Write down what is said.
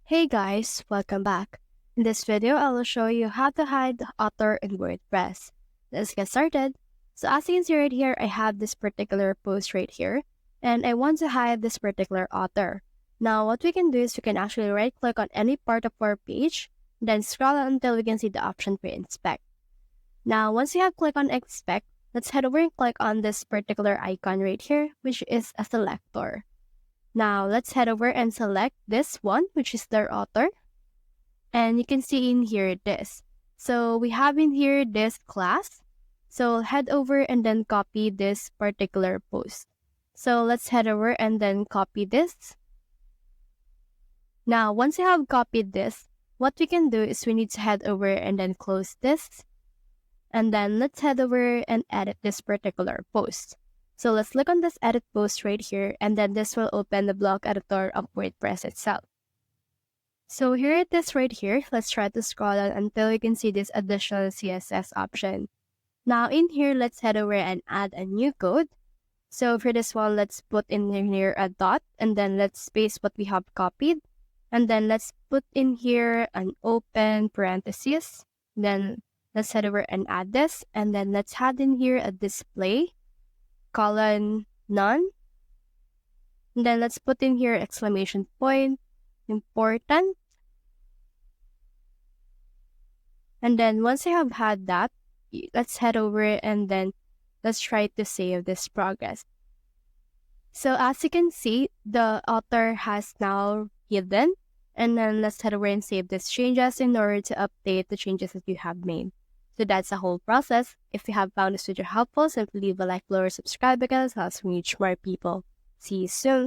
Hey guys, welcome back. In this video, I will show you how to hide the author in WordPress. Let's get started. So as you can see right here, I have this particular post right here, and I want to hide this particular author. Now, what we can do is we can actually right-click on any part of our page, then scroll until we can see the option for Inspect. Now, once you have clicked on Inspect, let's head over and click on this particular icon right here, which is a selector. Now, let's head over and select this one, which is their author. And you can see in here this. So we have in here this class. So head over and then copy this particular post. So let's head over and then copy this. Now, once you have copied this, what we can do is we need to head over and then close this. And then let's head over and edit this particular post. So let's click on this edit post right here, and then this will open the block editor of WordPress itself. So here it is right here. Let's try to scroll on until you can see this additional CSS option. Now in here, let's head over and add a new code. So for this one, let's put in here a dot, and then let's paste what we have copied. And then let's put in here an open parenthesis. Then let's head over and add this, and then let's add in here a display, colon, none. And then let's put in here exclamation point, important. And then once I have had that, let's head over and then let's try to save this progress. So as you can see, the author has now hidden. And then let's head over and save these changes in order to update the changes that you have made. So that's the whole process. If you have found this video helpful, simply leave a like below or subscribe because it helps me reach more people. See you soon.